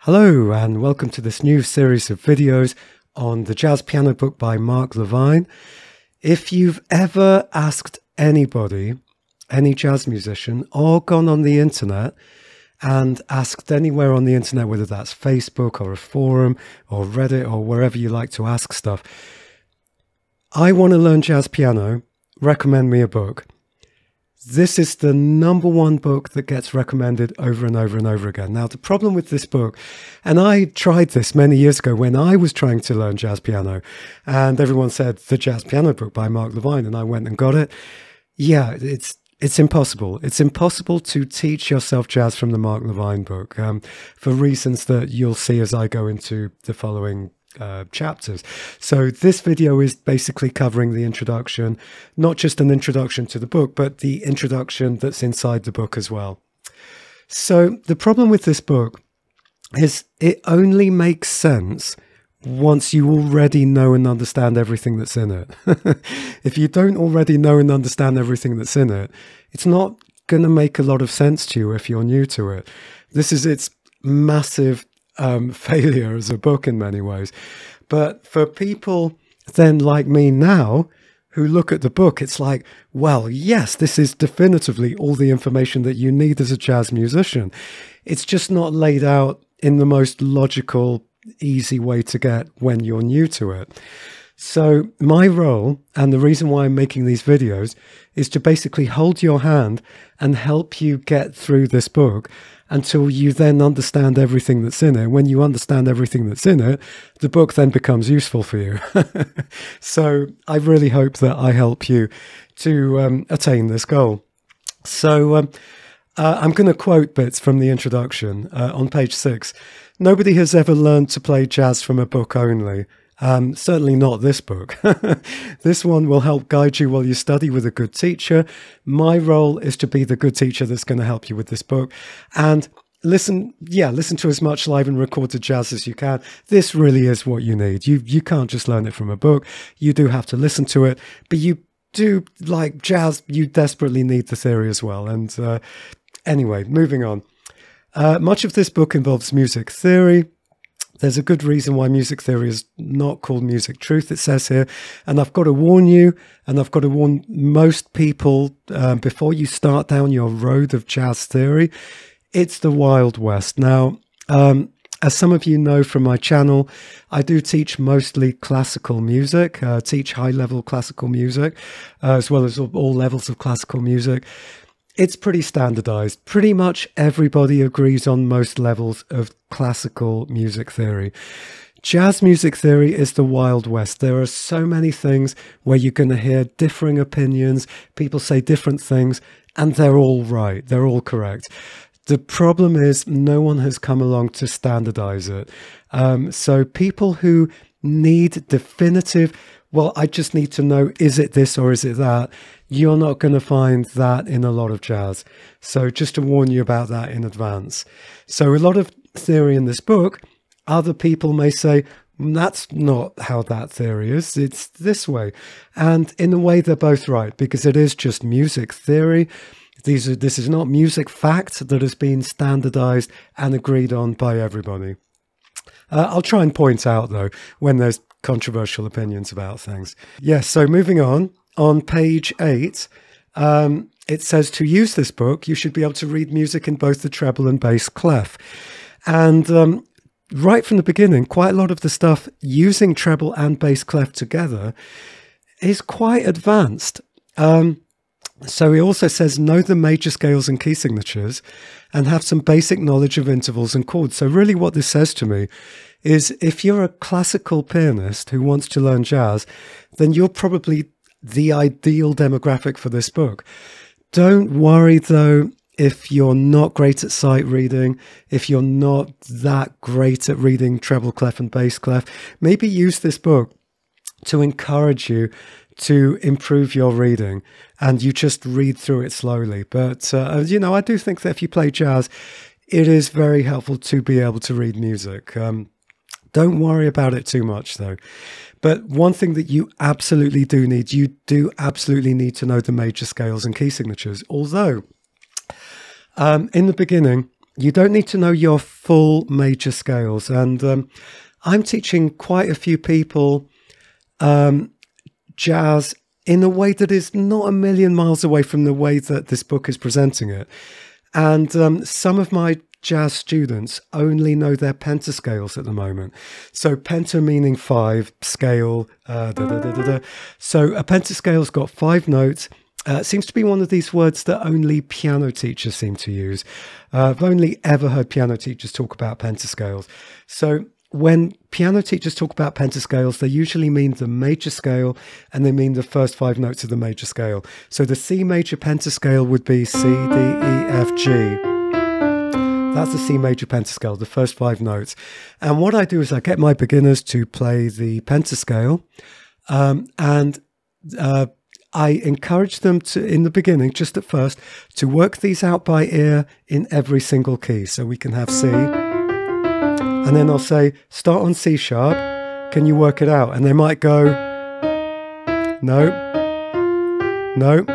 Hello and welcome to this new series of videos on the jazz piano book by Mark Levine. If you've ever asked anybody, any jazz musician, or gone on the internet and asked anywhere on the internet, whether that's Facebook or a forum or Reddit or wherever you like to ask stuff, I want to learn jazz piano, recommend me a book. This is the #1 book that gets recommended over and over and over again. Now, the problem with this book, and I tried this many years ago when I was trying to learn jazz piano, and everyone said, the jazz piano book by Mark Levine, and I went and got it. Yeah, it's impossible. It's impossible to teach yourself jazz from the Mark Levine book for reasons that you'll see as I go into the following chapters. So this video is basically covering the introduction, not just an introduction to the book, but the introduction that's inside the book as well. So the problem with this book is it only makes sense once you already know and understand everything that's in it. If you don't already know and understand everything that's in it, it's not going to make a lot of sense to you if you're new to it. This is its massive failure as a book in many ways. But for people then like me now who look at the book, it's like, well, yes, this is definitively all the information that you need as a jazz musician. It's just not laid out in the most logical, easy way to get when you're new to it. So my role, and the reason why I'm making these videos, is to basically hold your hand and help you get through this book until you then understand everything that's in it. When you understand everything that's in it, the book then becomes useful for you. So I really hope that I help you to attain this goal. So I'm going to quote bits from the introduction on page 6. Nobody has ever learned to play jazz from a book only. Certainly not this book. This one will help guide you while you study with a good teacher. My role is to be the good teacher that's going to help you with this book. And listen to as much live and recorded jazz as you can. This really is what you need. You can't just learn it from a book. You do have to listen to it, but you do, like jazz, you desperately need the theory as well. And anyway, moving on. Much of this book involves music theory. There's a good reason why music theory is not called music truth, it says here. And I've got to warn you, and I've got to warn most people, before you start down your road of jazz theory, it's the Wild West. Now, as some of you know from my channel, I do teach mostly classical music, teach high-level classical music, as well as all levels of classical music. It's pretty standardized. Pretty much everybody agrees on most levels of classical music theory. Jazz music theory is the Wild West. There are so many things where you're going to hear differing opinions. People say different things, and they're all right. They're all correct. The problem is no one has come along to standardize it. So people who need definitive, well, I just need to know, is it this or is it that? You're not going to find that in a lot of jazz. So just to warn you about that in advance. So a lot of theory in this book, other people may say, that's not how that theory is. It's this way. And in a way, they're both right, because it is just music theory. This is not music fact that has been standardized and agreed on by everybody. I'll try and point out, though, when there's controversial opinions about things. Yes, so moving on page 8, it says to use this book, you should be able to read music in both the treble and bass clef. And right from the beginning, quite a lot of the stuff using treble and bass clef together is quite advanced. So he also says, know the major scales and key signatures and have some basic knowledge of intervals and chords. So really what this says to me is if you're a classical pianist who wants to learn jazz, then you're probably the ideal demographic for this book. Don't worry, though, if you're not great at sight reading, if you're not that great at reading treble clef and bass clef, maybe use this book to encourage you to improve your reading, and you just read through it slowly. But, you know, I do think that if you play jazz, it is very helpful to be able to read music. Don't worry about it too much, though. But one thing that you absolutely do need, you do absolutely need to know the major scales and key signatures. Although, in the beginning, you don't need to know your full major scales. And I'm teaching quite a few people jazz in a way that is not a million miles away from the way that this book is presenting it. And some of my jazz students only know their pentascales at the moment. So penta meaning 5, scale, da, da, da, da, da. So a pentascale's got 5 notes. It seems to be one of these words that only piano teachers seem to use. I've only ever heard piano teachers talk about pentascales. So when piano teachers talk about pentascales, they usually mean the major scale, and they mean the first 5 notes of the major scale. So the C major pentascale would be C, D, E, F, G. That's the C major pentascale, the first 5 notes. And what I do is I get my beginners to play the pentascale, and I encourage them to, in the beginning, just at first, to work these out by ear in every single key. So we can have C, and then I'll say, start on C sharp, can you work it out? And they might go, no, no,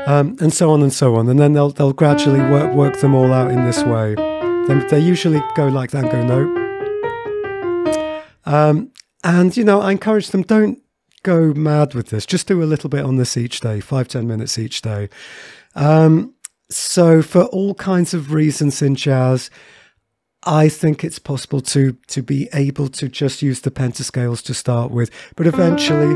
and so on and so on. And then they'll gradually work them all out in this way. Then they usually go like that and go, no. And, you know, I encourage them, don't go mad with this. Just do a little bit on this each day, 5-10 minutes each day. So for all kinds of reasons in jazz, I think it's possible to be able to just use the pentascales to start with. But eventually,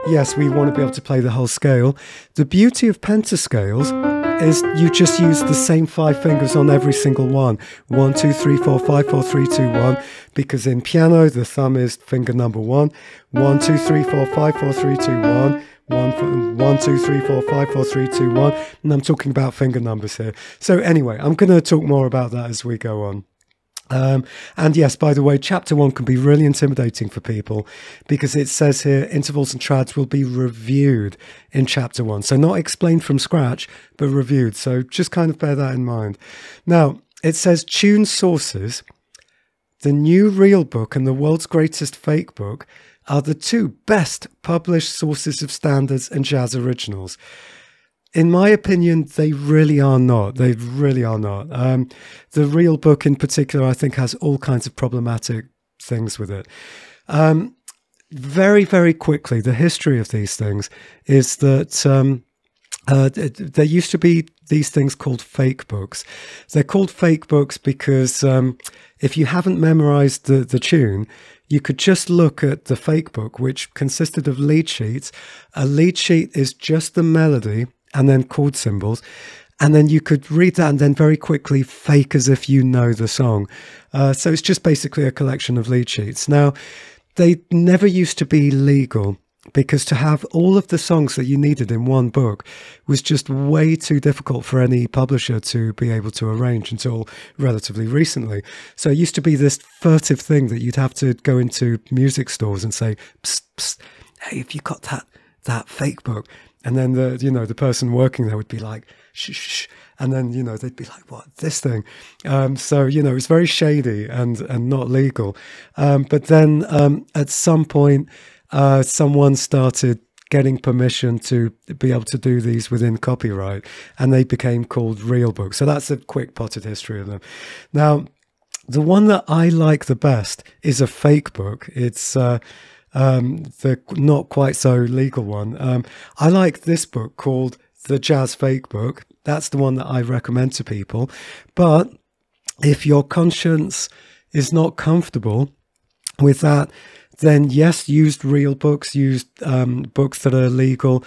yes, we want to be able to play the whole scale. The beauty of pentascales is you just use the same 5 fingers on every single one. 1, 2, 3, 4, 5, 4, 3, 2, 1. Because in piano, the thumb is finger number 1. 1, 2, 3, 4, 5, 4, 3, 2, 1. 1, 2, 3, 4, 5, 4, 3, 2, 1. And I'm talking about finger numbers here. So anyway, I'm going to talk more about that as we go on. And yes, by the way, chapter 1 can be really intimidating for people because it says here intervals and trads will be reviewed in chapter 1. So not explained from scratch, but reviewed. So just kind of bear that in mind. Now, it says tune sources. The New Real Book and the World's Greatest Fake Book are the 2 best published sources of standards and jazz originals. In my opinion, they really are not. They really are not. The Real Book in particular, I think, has all kinds of problematic things with it. Very, very quickly, the history of these things is that there used to be these things called fake books. They're called fake books because if you haven't memorized the tune, you could just look at the fake book, which consisted of lead sheets. A lead sheet is just the melody and then chord symbols. And then you could read that and then very quickly fake as if you know the song. So it's just basically a collection of lead sheets. Now, they never used to be legal because to have all of the songs that you needed in one book was just way too difficult for any publisher to be able to arrange until relatively recently. So it used to be this furtive thing that you'd have to go into music stores and say, psst, psst, hey, have you got that fake book? And then the person working there would be like, shh, shh. And then, they'd be like, what, this thing? So, it's very shady and not legal. But then at some point, someone started getting permission to be able to do these within copyright, and they became called real books. So that's a quick potted history of them. Now, the one that I like the best is a fake book. It's the not quite so legal one. I like this book called The Jazz Fake Book. That's the one that I recommend to people. But if your conscience is not comfortable with that, then yes, use real books, use books that are legal.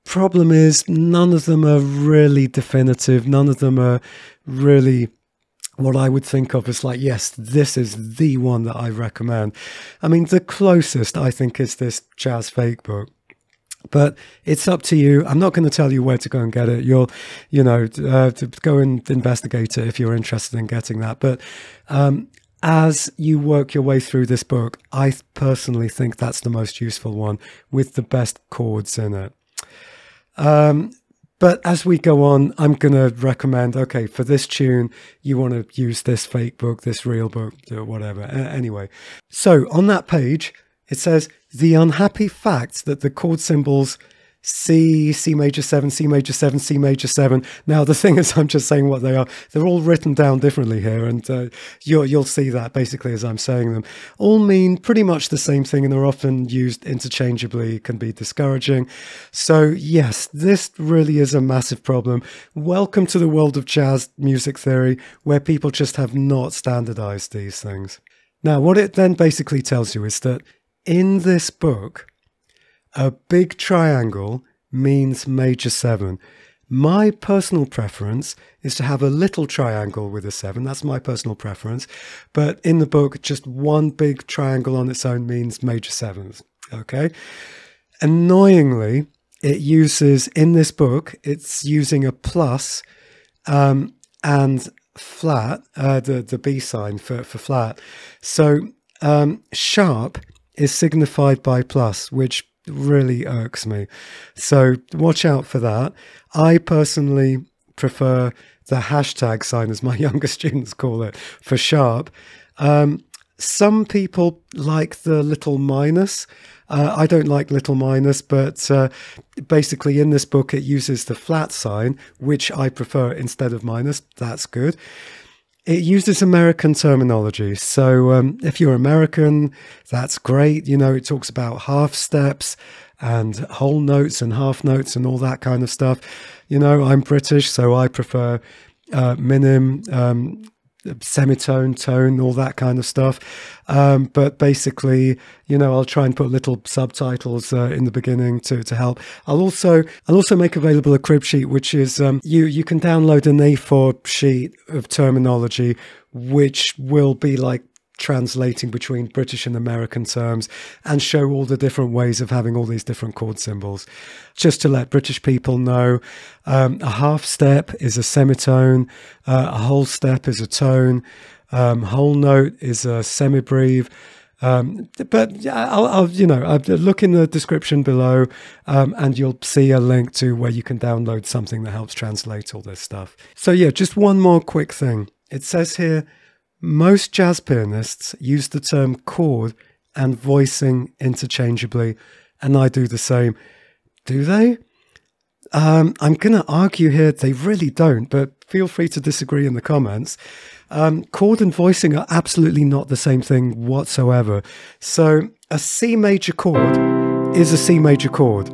Problem is, none of them are really definitive. None of them are really what I would think of as like, yes, this is the one that I recommend. I mean, the closest I think is this Jazz Fake Book. But it's up to you. I'm not going to tell you where to go and get it. You'll, to go and investigate it if you're interested in getting that. But as you work your way through this book, I personally think that's the most useful one with the best chords in it. But as we go on, I'm going to recommend, okay, for this tune, you want to use this fake book, this real book, or whatever. Anyway, so on that page, it says, the unhappy fact that the chord symbols C, C major 7, C major 7, C major 7. Now, the thing is, I'm just saying what they are. They're all written down differently here, and you'll see that basically as I'm saying them. All mean pretty much the same thing, and are often used interchangeably, can be discouraging. So, yes, this really is a massive problem. Welcome to the world of jazz music theory, where people just have not standardized these things. Now, what it then basically tells you is that in this book, a big triangle means major 7. My personal preference is to have a little triangle with a 7. That's my personal preference. But in the book, just one big triangle on its own means major 7s. Okay? Annoyingly, it uses, in this book, it's using a plus and flat, the B sign for flat. So sharp is signified by plus, which really irks me. So watch out for that. I personally prefer the hashtag sign, as my younger students call it, for sharp. Some people like the little minus. I don't like little minus, but basically in this book it uses the flat sign, which I prefer instead of minus. That's good. It uses American terminology. So if you're American, that's great. You know, it talks about half steps and whole notes and half notes and all that kind of stuff. You know, I'm British, so I prefer minim, semitone, tone, all that kind of stuff. But basically, you know, I'll try and put little subtitles in the beginning to help. I'll also make available a crib sheet, which is you can download an A4 sheet of terminology, which will be like translating between British and American terms and show all the different ways of having all these different chord symbols. Just to let British people know, a half step is a semitone, a whole step is a tone, whole note is a semibreve. But I'll look in the description below, and you'll see a link to where you can download something that helps translate all this stuff. So yeah, just one more quick thing. It says here, most jazz pianists use the term chord and voicing interchangeably, and I do the same. Do they? I'm going to argue here they really don't, but feel free to disagree in the comments. Chord and voicing are absolutely not the same thing whatsoever. So a C major chord is a C major chord.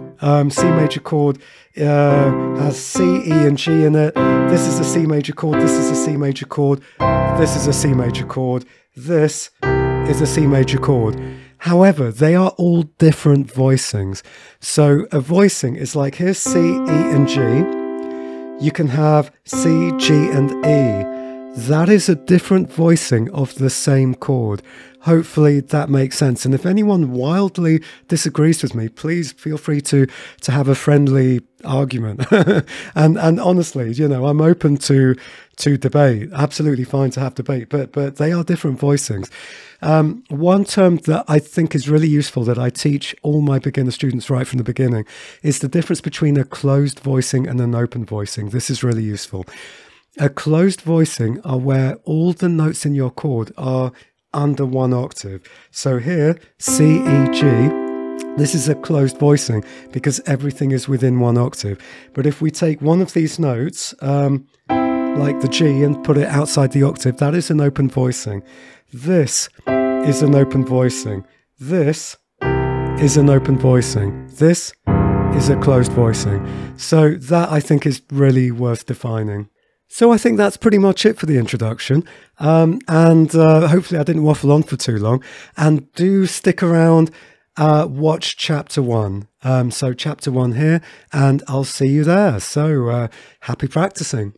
C major chord has C, E, and G in it. This is a C major chord. This is a C major chord. This is a C major chord. This is a C major chord. However, they are all different voicings. So a voicing is like, here's C, E, and G. You can have C, G, and E. That is a different voicing of the same chord. Hopefully that makes sense. And if anyone wildly disagrees with me, please feel free to have a friendly argument. and honestly, you know, I'm open to debate. Absolutely fine to have debate, but they are different voicings. One term that I think is really useful that I teach all my beginner students right from the beginning is the difference between a closed voicing and an open voicing. This is really useful. A closed voicing are where all the notes in your chord are under one octave. So here, C, E, G, this is a closed voicing because everything is within one octave. But if we take one of these notes, like the G, and put it outside the octave, that is an open voicing. This is an open voicing. This is an open voicing. This is a closed voicing. So that, I think, is really worth defining. So I think that's pretty much it for the introduction. Hopefully I didn't waffle on for too long. And do stick around, watch chapter 1. So chapter 1 here, and I'll see you there. So happy practicing.